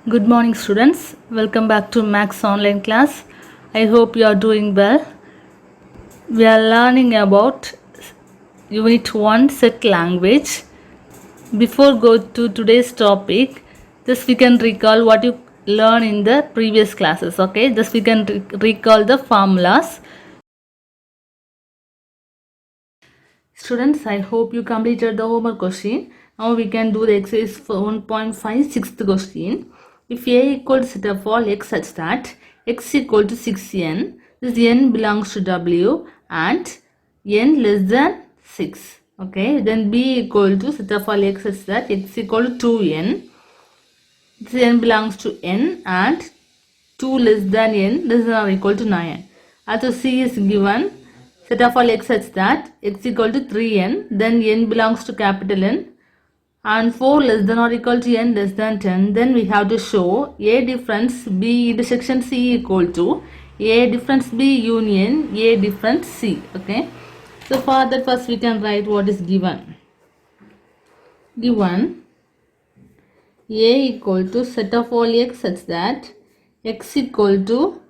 Good morning, students. Welcome back to Max online class. I hope you are doing well. We are learning about Unit 1 Set Language. Before go to today's topic, just we can recall what you learned in the previous classes. Okay, just we can recall the formulas. Students, I hope you completed the homework question. Now we can do the exercise for 1.5 sixth question. If a equals set of all x such that x equal to 6n, this n belongs to w and n less than 6. Okay, then b equal to set of all x such that x equal to 2n, this n belongs to n and 2 less than n less than or equal to 9. Also c is given set of all x such that x equal to 3n, then n belongs to capital N and 4 less than or equal to n less than 10. Then we have to show a difference b intersection c equal to a difference b union a difference c. Okay, so for that first we can write what is given. Given a equal to set of all x such that x equal to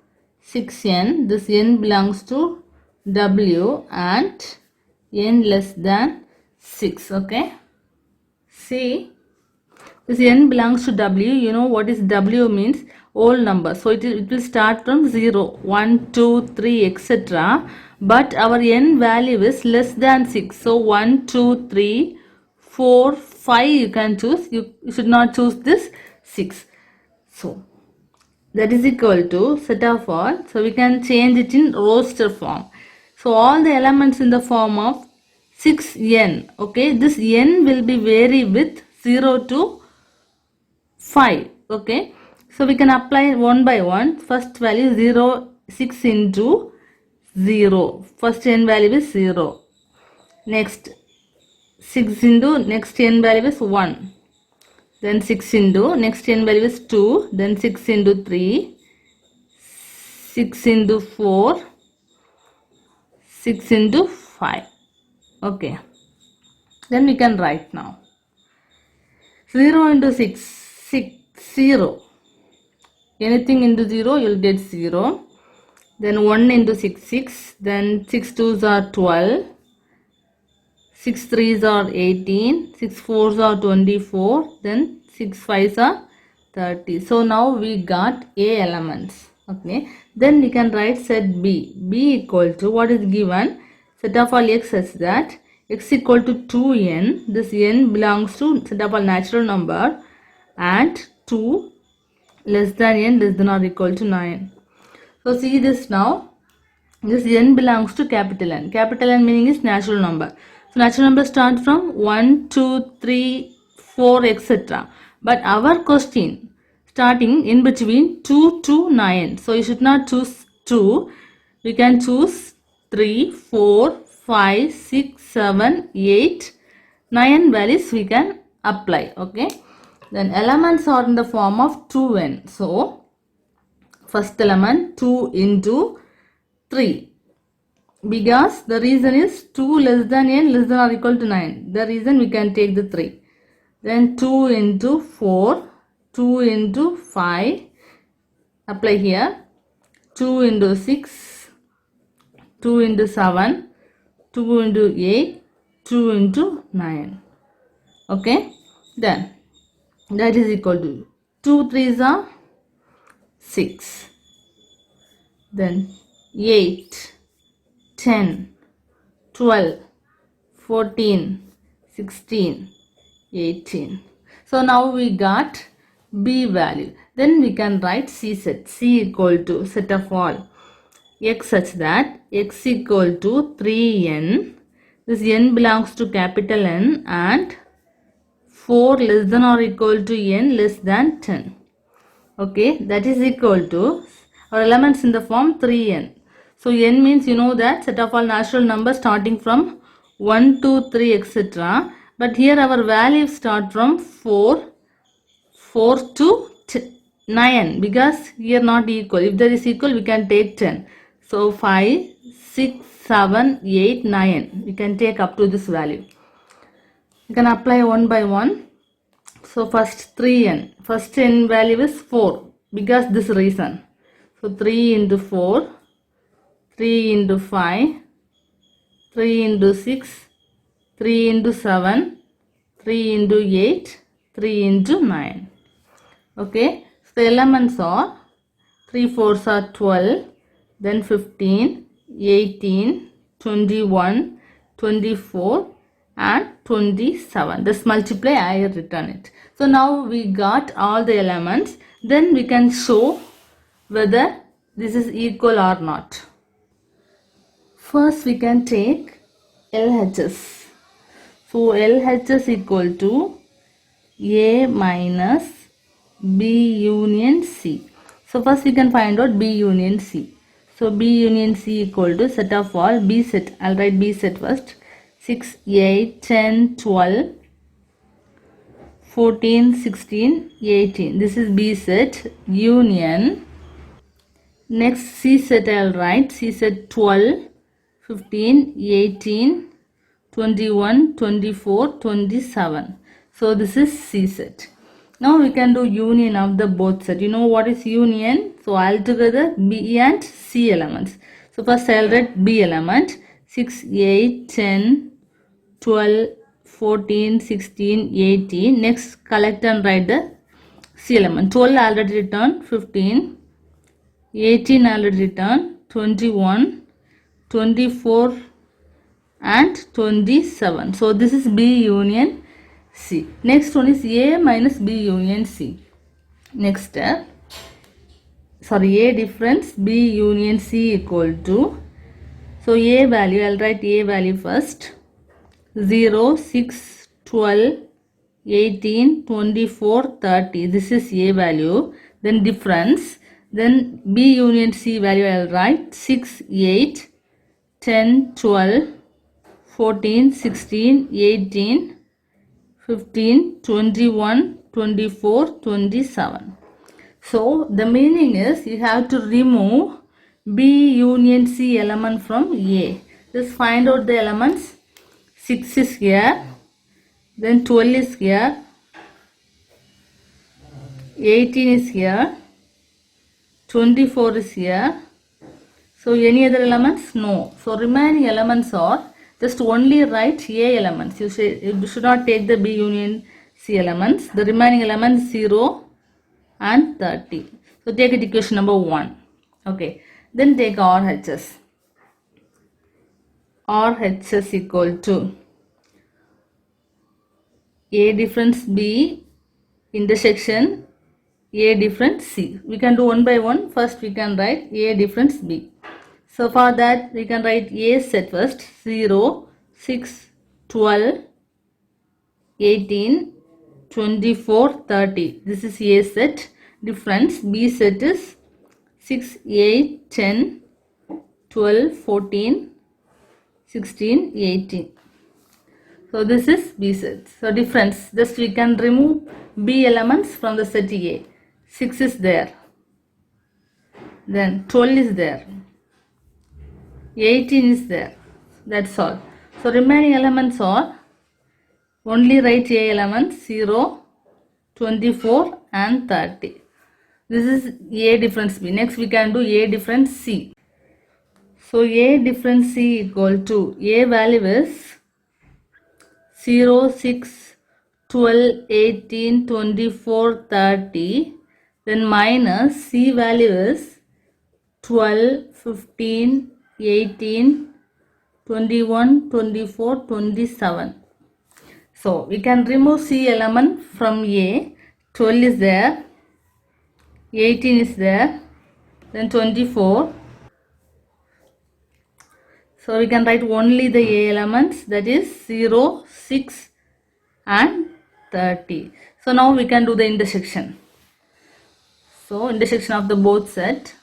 6n, this n belongs to w and n less than 6. Okay, see, this n belongs to w. You know what is w means? Whole number. So it will start from 0, 1, 2, 3, etc. But our n value is less than 6. So 1, 2, 3, 4, 5 you can choose. You should not choose this 6. So that is equal to set of all. So we can change it in roster form. So all the elements in the form of 6n. Okay, this n will be vary with 0 to 5. Okay, so we can apply one by one. First value 0, 6 into 0. First n value is 0. Next 6 into next n value is 1. Then 6 into next n value is 2. Then 6 into 3. 6 into 4. 6 into 5. Okay. Then we can write now. 0 into 6. 6. 0. Anything into 0 you will get 0. Then 1 into 6. 6. Then 6 2s are 12. 6 3s are 18. 6 4s are 24. Then 6 5s are 30. So now we got A elements. Okay. Then we can write set B. B equal to what is given? Set of all x such that x equal to 2n. This n belongs to set of all natural number and 2 less than n less than or equal to 9. So see this now. This n belongs to capital N. Capital N meaning is natural number. So natural number start from 1, 2, 3, 4, etc. But our question starting in between 2 to 9. So you should not choose 2. We can choose 3, 4, 5, 6, 7, 8, 9 values we can apply. Okay. Then elements are in the form of 2n. So first element 2 into 3. Because the reason is 2 less than n less than or equal to 9. The reason we can take the 3. Then 2 into 4. 2 into 5. Apply here. 2 into 6. 2 into 7. 2 into 8. 2 into 9. Okay. Then that is equal to 2 3s are 6. Then 8. 10, 12, 14, 16, 18. So now we got B value. Then we can write C set. C equal to set of all x such that x equal to 3n. This n belongs to capital N and 4 less than or equal to n less than 10. Okay, that is equal to our elements in the form 3n. So n means you know that set of all natural numbers starting from 1, 2, 3, etc. But here our values start from 4 to 9 because here not equal. If there is equal we can take 10. So 5, 6, 7, 8, 9. We can take up to this value. You can apply one by one. So first 3n. First n value is 4 because this reason. So 3 into 4, 3 into 5, 3 into 6, 3 into 7, 3 into 8, 3 into 9. Okay. So the elements are 3 fours are 12, then 15, 18, 21, 24 and 27. This multiply I written it. So now we got all the elements. Then we can show whether this is equal or not. First we can take LHS. So LHS equal to A minus B union C. So first we can find out B union C. So B union C equal to set of all B set. I'll write B set first. 6, 8, 10, 12, 14, 16, 18. This is B set union. Next C set I'll write. C set 12, 15, 18, 21, 24, 27. So this is C set. Now we can do union of the both set. You know what is union? So altogether B and C elements. So first I'll write B element. 6, 8, 10, 12, 14, 16, 18. Next collect and write the C element. 12 already written, 15, 18 already written, 21, 24 and 27. So this is B union C. Next one is A minus B union C. Next A difference B union C equal to, so A value, I'll write A value first. 0, 6, 12, 18, 24, 30. This is A value. Then difference. Then B union C value I'll write 6, 8, 10, 12, 14, 16, 18, 15, 21, 24, 27. So the meaning is you have to remove B union C element from A. Just find out the elements. 6 is here, then 12 is here, 18 is here, 24 is here. So any other elements? No. So remaining elements are just only write A elements. You should not take the B union C elements. The remaining elements 0 and 30. So take it equation number 1. Okay. Then take RHS. RHS equal to A difference B intersection A difference C. We can do one by one. First we can write A difference B. So for that we can write A set first. 0, 6, 12, 18, 24, 30. This is A set. Difference B set is 6, 8, 10, 12, 14, 16, 18. So this is B set. So difference, just we can remove B elements from the set A. 6 is there. Then 12 is there. 18 is there. That's all. So remaining elements are only write A elements 0, 24 and 30. This is A difference B. Next we can do A difference C. So A difference C equal to A value is 0, 6, 12, 18, 24, 30. Then minus C value is 12, 15, 18, 21, 24, 27. So we can remove C element from A. 12 is there, 18 is there, then 24. So we can write only the A elements, that is 0, 6 and 30. So now we can do the intersection. So intersection of the both set.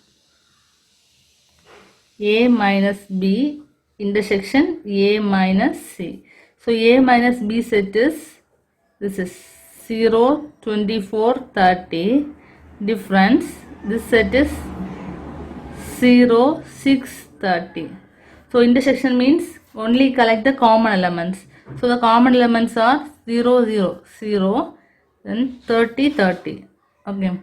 A minus B intersection A minus C. So A minus B set is, this is 0, 24, 30. Difference, this set is 0, 6, 30. So intersection means only collect the common elements. So the common elements are 0, 0, 0, then 30, 30. Okay.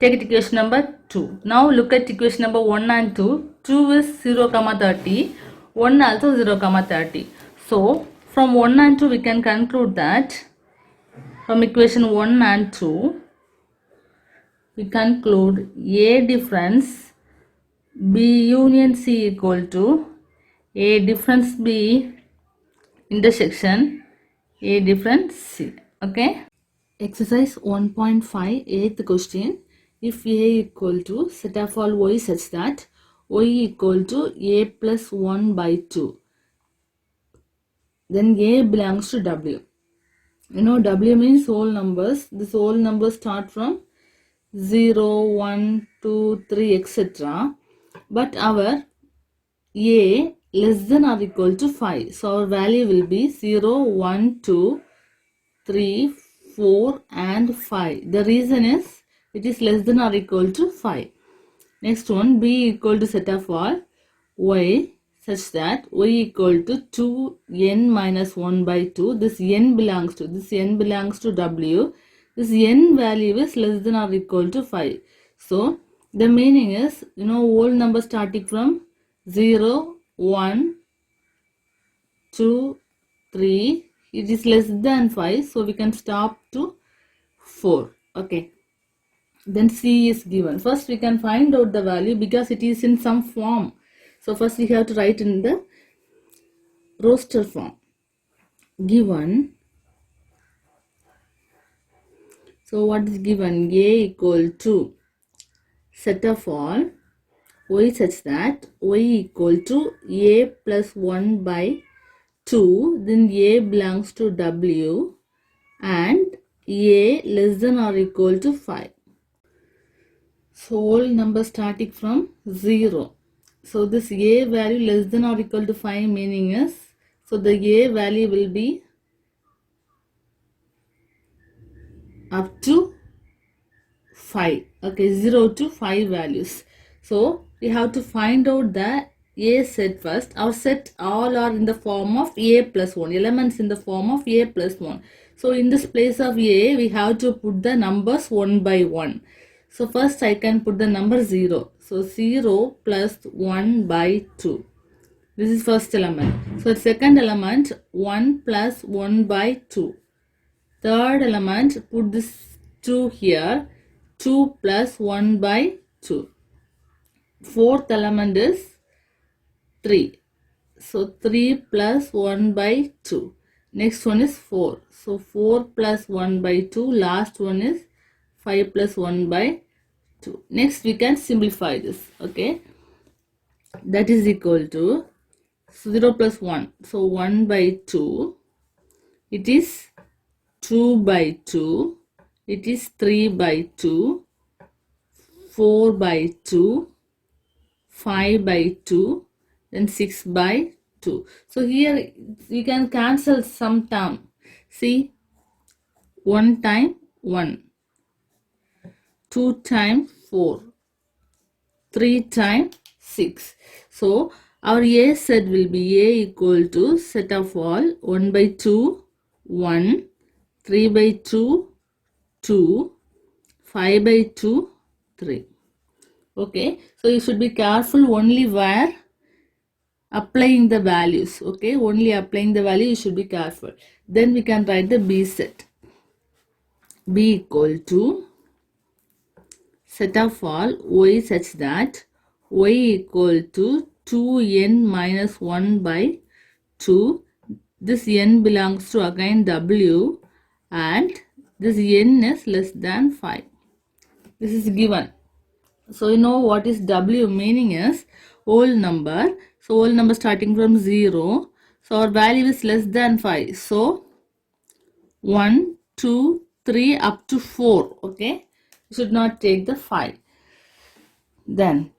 Take it equation number 2. Now look at equation number 1 and 2. 2 is 0, 30. 1 also 0, 30. So from 1 and 2 we can conclude that from equation 1 and 2 we conclude A difference B union C equal to A difference B intersection A difference C. Okay. Exercise 1.5 8th question. If A equal to set of all y such that y equal to A plus 1 by 2, then A belongs to W. You know W means whole numbers. This whole numbers start from 0, 1, 2, 3, etc. But our A less than or equal to 5. So our value will be 0, 1, 2, 3, 4 and 5. The reason is it is less than or equal to 5. Next one, B equal to set of all y such that y equal to 2n minus 1 by 2. This n belongs to W. This n value is less than or equal to 5. So the meaning is, you know, whole number starting from 0, 1, 2, 3. It is less than 5. So we can stop to 4. Okay. Then C is given. First we can find out the value because it is in some form. So first we have to write in the roster form. Given. So what is given? A equal to set of all y such that y equal to A plus 1 by 2. Then A belongs to W and A less than or equal to 5. So whole number starting from 0. So this A value less than or equal to 5 meaning is, so the A value will be up to 5. Okay, 0 to 5 values. So we have to find out the A set first. Our set all are in the form of A plus 1. Elements in the form of A plus 1. So in this place of A, we have to put the numbers 1 by 1. So first I can put the number 0. So 0 plus 1 by 2. This is first element. So second element 1 plus 1 by 2. Third element, put this 2 here. 2 plus 1 by 2. Fourth element is 3. So 3 plus 1 by 2. Next one is 4. So 4 plus 1 by 2. Last one is 5 plus 1 by 2. Next we can simplify this. Okay. That is equal to 0 plus 1. So 1 by 2. It is 2 by 2. It is 3 by 2. 4 by 2. 5 by 2. Then 6 by 2. So here we can cancel some term. See, 1 time 1. 2 times 4. 3 times 6. So our A set will be A equal to set of all 1 by 2, 1, 3 by 2, 2, 5 by 2, 3. Okay, so you should be careful only where applying the values. Okay, only applying the value you should be careful. Then we can write the B set. B equal to set of all y such that y equal to 2n minus 1 by 2. This n belongs to again W and this n is less than 5. This is given. So you know what is W meaning is whole number. So whole number starting from 0. So our value is less than 5. So 1, 2, 3 up to 4. Okay. You should not take the 5. Then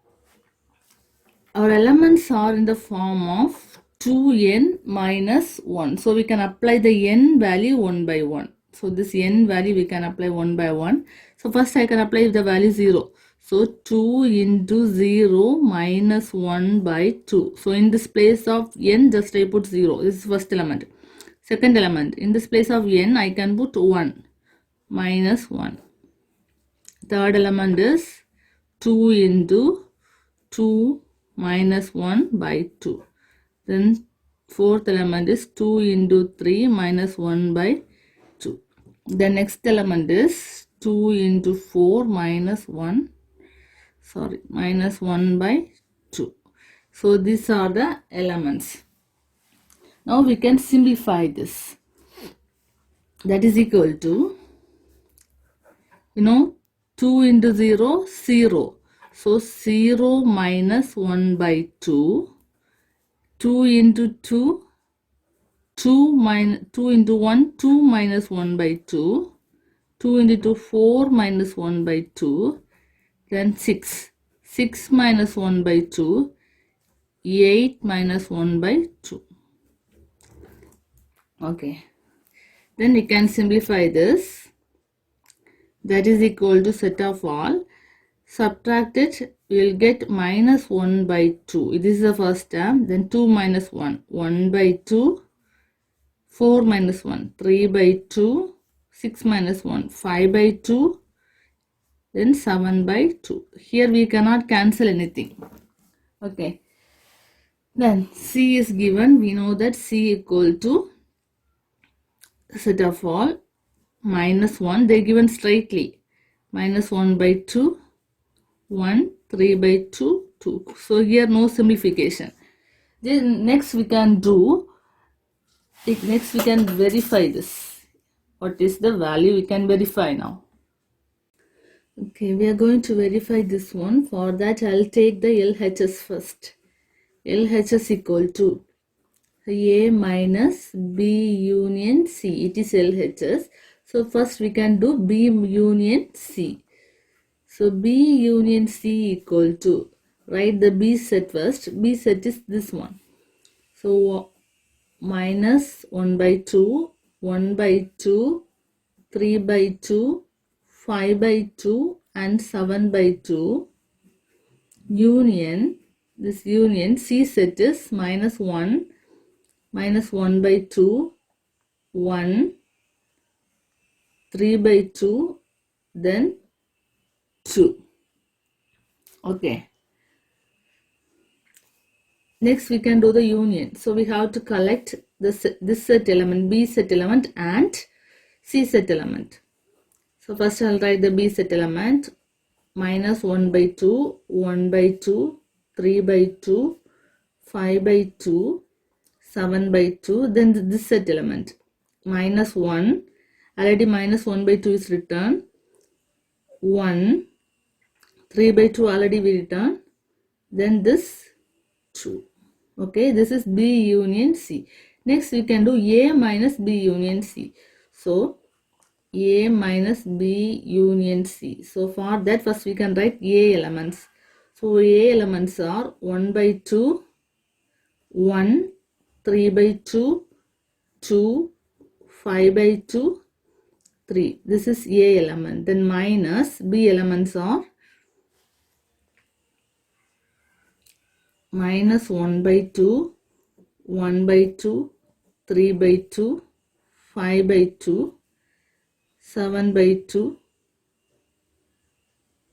our elements are in the form of 2n minus 1. So we can apply the n value 1 by 1. So this n value we can apply 1 by 1. So first I can apply the value 0. So 2 into 0 minus 1 by 2. So in this place of n just I put 0. This is first element. Second element. In this place of n I can put 1. minus 1. Third element is 2 into 2 minus 1 by 2. Then fourth element is 2 into 3 minus 1 by 2. The next element is 2 into 4 minus 1 by 2. So these are the elements. Now we can simplify this. That is equal to, 2 into 0, 0. So 0 minus 1 by 2. 2 into 2, 2 into 1, 2 minus 1 by 2. 2 into 2, 4 minus 1 by 2. Then 6. 6 minus 1 by 2. 8 minus 1 by 2. Okay. Then we can simplify this. That is equal to set of all. Subtract it, we will get minus 1 by 2. This is the first term. Then 2 minus 1, 1 by 2. 4 minus 1, 3 by 2. 6 minus 1, 5 by 2. Then 7 by 2. Here we cannot cancel anything. Okay. Then C is given. We know that C equal to set of all minus 1. They are given straightly. Minus 1 by 2. 1, 3 by 2, 2. So here no simplification. Then next we can verify this. What is the value we can verify now? Okay, we are going to verify this one. For that I'll take the LHS first. LHS equal to A minus B union C. It is LHS. So first we can do B union C. So B union C equal to, write the B set first. B set is this one. So minus 1 by 2, 1 by 2, 3 by 2, 5 by 2 and 7 by 2. Union, this union C set is minus 1 by 2, 1, 3 by 2, then 2. Okay. Next we can do the union. So we have to collect this set element, B set element and C set element. So first I'll write the B set element. Minus 1 by 2, 1 by 2, 3 by 2, 5 by 2, 7 by 2. Then this set element. Minus 1. Already minus 1 by 2 is written. 1. 3 by 2 already we written. Then this 2. Okay, this is B union C. Next we can do A minus B union C. So A minus B union C. So for that first we can write A elements. So A elements are 1 by 2, 1, 3 by 2, 2, 5 by 2, 3. This is A element. Then minus B elements are minus 1 by 2, 1 by 2, 3 by 2, 5 by 2, 7 by 2,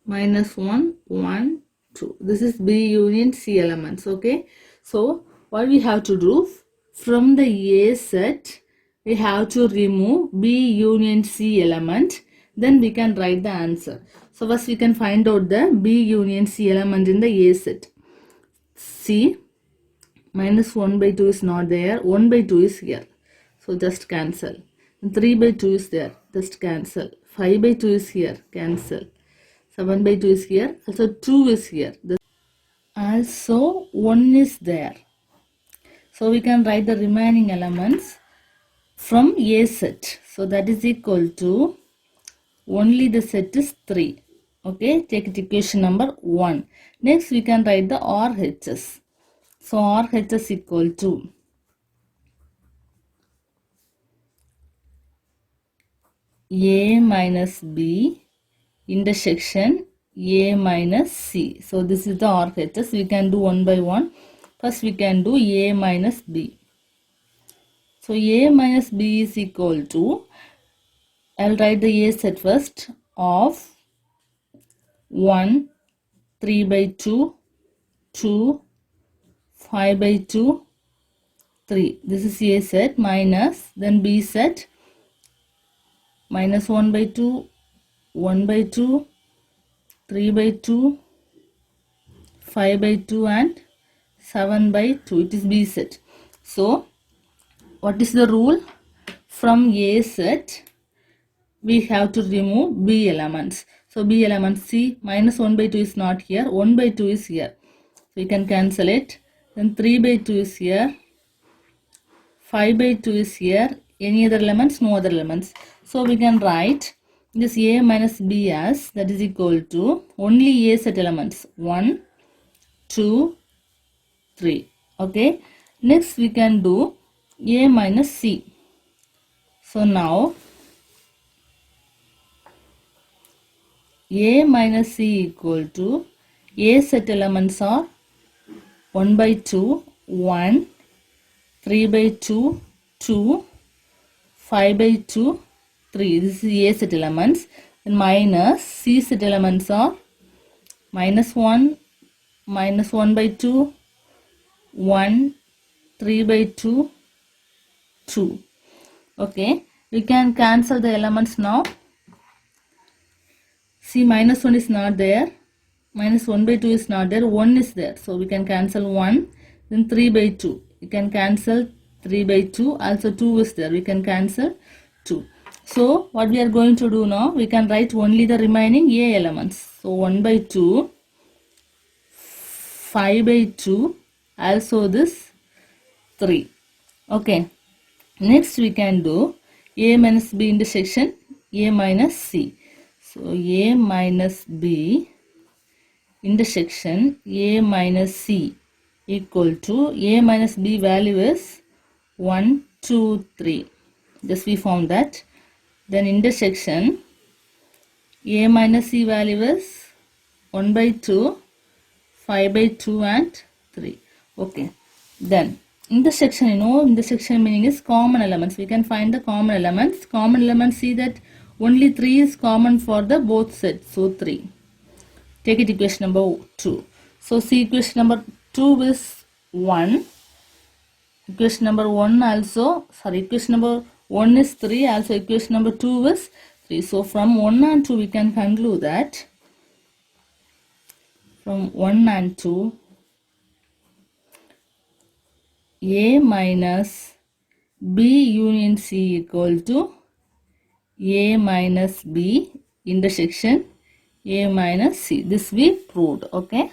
minus 1, 1, 2. This is B union C elements. Okay. So what we have to do, from the A set, we have to remove B union C element. Then we can write the answer. So first we can find out the B union C element in the A set. See, minus 1 by 2 is not there. 1 by 2 is here. So just cancel. 3 by 2 is there. Just cancel. 5 by 2 is here. Cancel. 7 by 2 is here. Also 2 is here. Also 1 is there. So we can write the remaining elements from A set. So that is equal to, only the set is 3. Okay, take it equation number 1. Next we can write the RHS. So RHS equal to A minus B intersection A minus C. So this is the RHS. We can do one by one. First we can do A minus B. So A minus B is equal to I'll write the A set first of 1, 3 by 2, 2, 5 by 2, 3. This is A set minus, then B set, minus 1 by 2, 1 by 2, 3 by 2, 5 by 2 and 7 by 2. It is B set. So, what is the rule? From A set, we have to remove B elements. So, B elements, see, minus 1 by 2 is not here, 1 by 2 is here. So, we can cancel it. Then 3 by 2 is here, 5 by 2 is here. Any other elements? No other elements. So, we can write this A minus B as, that is equal to only A set elements, 1, 2, 3. Okay. Next, we can do A minus C. So, now A minus C equal to A set elements are 1 by 2, 1, 3 by 2, 2, 5 by 2, 3. This is A set elements. And minus C set elements are minus 1, minus 1 by 2, 1, 3 by 2, 2. Okay. We can cancel the elements now. See, minus 1 is not there. Minus 1 by 2 is not there. 1 is there. So, we can cancel 1. Then 3 by 2. We can cancel 3 by 2. Also 2 is there. We can cancel 2. So, what we are going to do now? We can write only the remaining A elements. So, 1 by 2. 5 by 2. Also this 3. Okay. Next we can do A minus B intersection A minus C. So, A minus B intersection A minus C equal to A minus B value is 1, 2, 3. Just we found that. Then intersection A minus C value is 1 by 2, 5 by 2 and 3. Okay. Then intersection, intersection meaning is common elements. We can find the common elements. Common elements, see that only 3 is common for the both sets. So 3. Take it equation number 2. So see equation number 2 is 1. Equation number 1 also, equation number 1 is 3. Also equation number 2 is 3. So from 1 and 2 we can conclude that from 1 and 2 A minus B union C equal to A minus B intersection A minus C. This we proved. Okay.